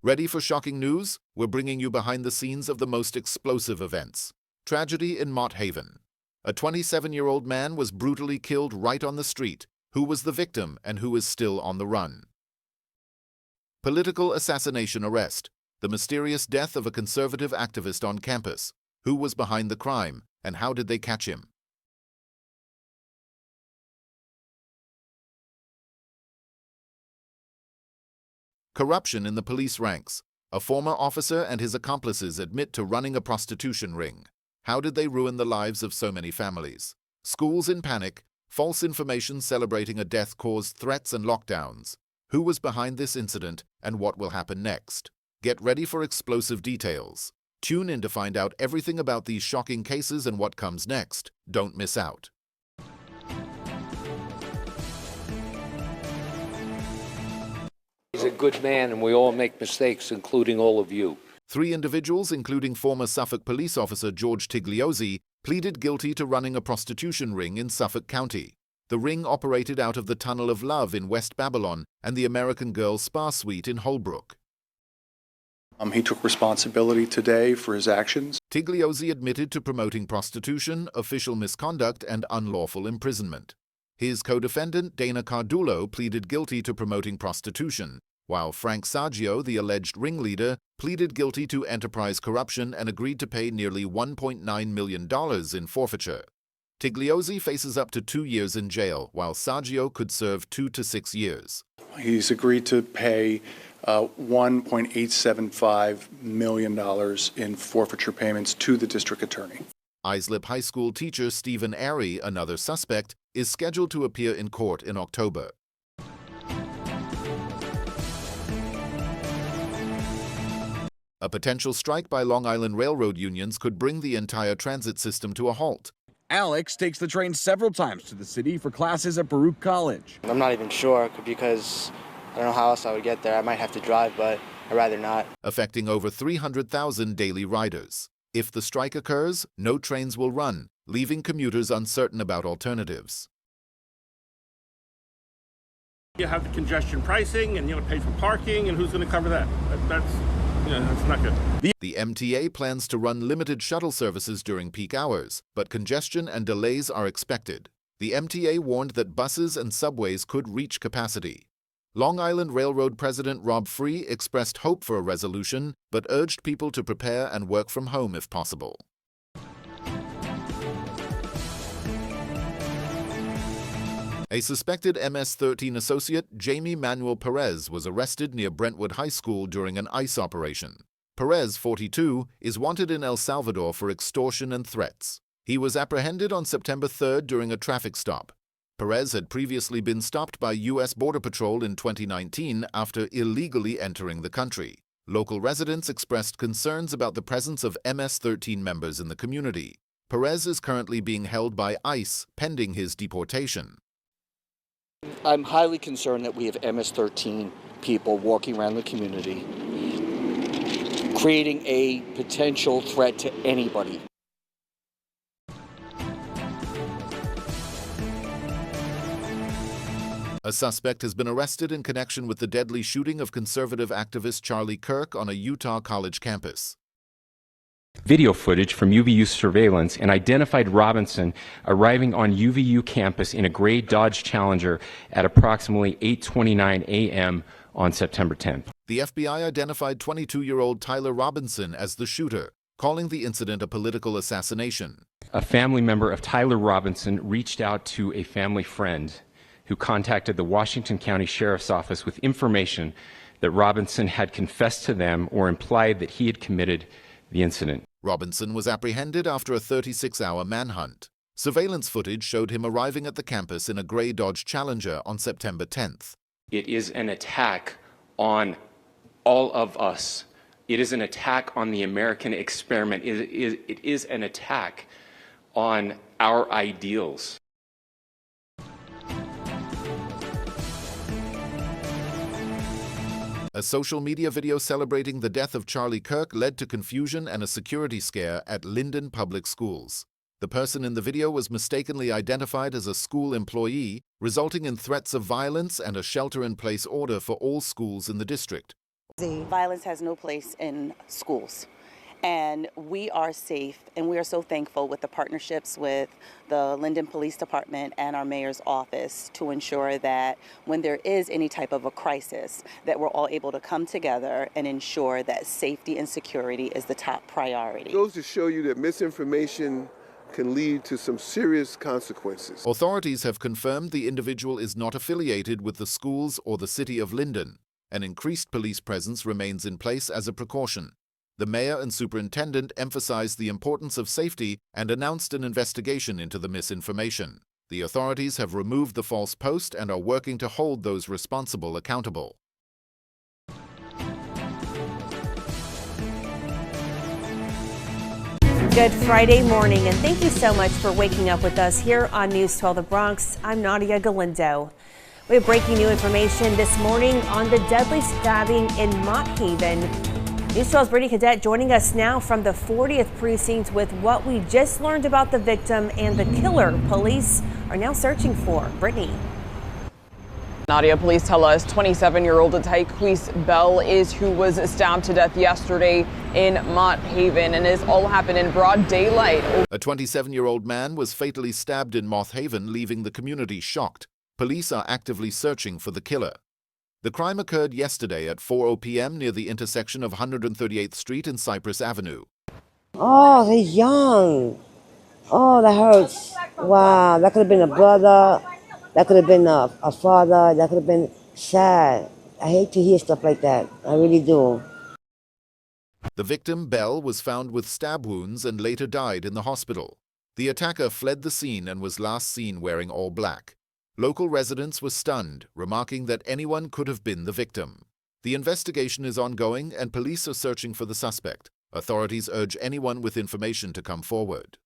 Ready for shocking news? We're bringing you behind the scenes of the most explosive events. Tragedy in Mott Haven. A 27-year-old man was brutally killed right on the street. Who was the victim and who is still on the run? Political assassination arrest. The mysterious death of a conservative activist on campus. Who was behind the crime and how did they catch him? Corruption in the police ranks. A former officer and his accomplices admit to running a prostitution ring. How did they ruin the lives of so many families? Schools in panic. False information celebrating a death caused threats and lockdowns. Who was behind this incident and what will happen next? Get ready for explosive details. Tune in to find out everything about these shocking cases and what comes next. Don't miss out. He's a good man, and we all make mistakes, including all of you. 3 individuals, including former Suffolk police officer George Tigliozzi, pleaded guilty to running a prostitution ring in Suffolk County. The ring operated out of the Tunnel of Love in West Babylon and the American Girls Spa Suite in Holbrook. He took responsibility today for his actions. Tigliozzi admitted to promoting prostitution, official misconduct, and unlawful imprisonment. His co-defendant, Dana Cardulo, pleaded guilty to promoting prostitution, while Frank Saggio, the alleged ringleader, pleaded guilty to enterprise corruption and agreed to pay nearly $1.9 million in forfeiture. Tigliozzi faces up to 2 years in jail, while Saggio could serve 2 to 6 years. He's agreed to pay $1.875 million in forfeiture payments to the district attorney. Islip High School teacher Stephen Airy, another suspect, is scheduled to appear in court in October. A potential strike by Long Island Railroad unions could bring the entire transit system to a halt. Alex takes the train several times to the city for classes at Baruch College. I'm not even sure because I don't know how else I would get there. I might have to drive, but I'd rather not. Affecting over 300,000 daily riders. If the strike occurs, no trains will run, leaving commuters uncertain about alternatives. You have the congestion pricing, and you pay for parking, and who's going to cover that? That's not good. The MTA plans to run limited shuttle services during peak hours, but congestion and delays are expected. The MTA warned that buses and subways could reach capacity. Long Island Railroad President Rob Free expressed hope for a resolution, but urged people to prepare and work from home if possible. A suspected MS-13 associate, Jamie Manuel Perez, was arrested near Brentwood High School during an ICE operation. Perez, 42, is wanted in El Salvador for extortion and threats. He was apprehended on September 3rd during a traffic stop. Perez had previously been stopped by U.S. Border Patrol in 2019 after illegally entering the country. Local residents expressed concerns about the presence of MS-13 members in the community. Perez is currently being held by ICE pending his deportation. I'm highly concerned that we have MS-13 people walking around the community, creating a potential threat to anybody. A suspect has been arrested in connection with the deadly shooting of conservative activist Charlie Kirk on a Utah college campus. Video footage from UVU surveillance and identified Robinson arriving on UVU campus in a gray Dodge Challenger at approximately 8:29 a.m. on September 10th. The FBI identified 22-year-old Tyler Robinson as the shooter, calling the incident a political assassination. A family member of Tyler Robinson reached out to a family friend who contacted the Washington County Sheriff's Office with information that Robinson had confessed to them or implied that he had committed the incident. Robinson was apprehended after a 36-hour manhunt. Surveillance footage showed him arriving at the campus in a gray Dodge Challenger on September 10th. It is an attack on all of us. It is an attack on the American experiment. It is an attack on our ideals. A social media video celebrating the death of Charlie Kirk led to confusion and a security scare at Linden Public Schools. The person in the video was mistakenly identified as a school employee, resulting in threats of violence and a shelter-in-place order for all schools in the district. Violence has no place in schools. And we are safe, and we are so thankful with the partnerships with the Linden Police Department and our mayor's office to ensure that when there is any type of a crisis, that we're all able to come together and ensure that safety and security is the top priority. It goes to show you that misinformation can lead to some serious consequences. Authorities have confirmed the individual is not affiliated with the schools or the city of Linden. An increased police presence remains in place as a precaution. The mayor and superintendent emphasized the importance of safety and announced an investigation into the misinformation. The authorities have removed the false post and are working to hold those responsible accountable. Good Friday morning, and thank you so much for waking up with us here on News 12 The Bronx. I'm Nadia Galindo. We have breaking new information this morning on the deadly stabbing in Mott Haven. News 12's Brittany Cadet joining us now from the 40th precinct with what we just learned about the victim and the killer police are now searching for. Brittany. Nadia, police tell us 27-year-old Tyquise Bell is who was stabbed to death yesterday in Mott Haven, and this all happened in broad daylight. A 27-year-old man was fatally stabbed in Mott Haven, leaving the community shocked. Police are actively searching for the killer. The crime occurred yesterday at 4:00 p.m. near the intersection of 138th Street and Cypress Avenue. Oh, he's young. Oh, that hurts. Wow, that could have been a brother. That could have been a father. That could have been sad. I hate to hear stuff like that. I really do. The victim, Bell, was found with stab wounds and later died in the hospital. The attacker fled the scene and was last seen wearing all black. Local residents were stunned, remarking that anyone could have been the victim. The investigation is ongoing and police are searching for the suspect. Authorities urge anyone with information to come forward.